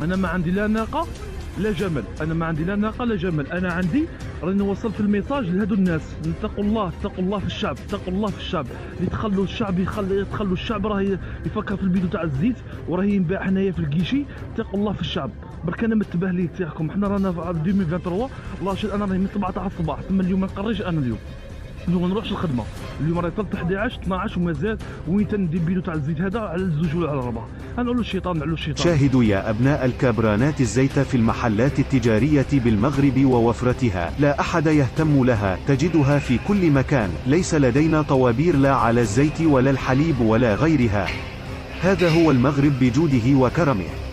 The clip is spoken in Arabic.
انا ما عندي لا ناقه لا جمل، انا ما عندي لا ناقه لا جمل، انا عندي راني نوصل في الميساج لهادو الناس. اتقوا الله، اتقوا الله في الشعب، اتقوا الله في الشعب، اللي تخلوا الشعب يتخلوا الشعب راه يفكر في البيدو تاع الزيت وراه ينباع حنايا في الكيشي. اتقوا الله في الشعب. برك انا متبه ليه تاعكم، حنا رانا في 2023. الله شي انا راني من 7 تاع الصباح، ثم اليوم ما نقريش انا اليوم ما نروحش الخدمه. اليوم راه 11 12 ومازال وين تندير بيدو تاع الزيت هذا على الزوج ولا على الربع. نقولوا الشيطان نعلو الشيطان. شاهدوا يا أبناء الكابرانات الزيت في المحلات التجارية بالمغرب ووفرتها لا أحد يهتم لها، تجدها في كل مكان، ليس لدينا طوابير لا على الزيت ولا الحليب ولا غيرها. هذا هو المغرب بجوده وكرمه.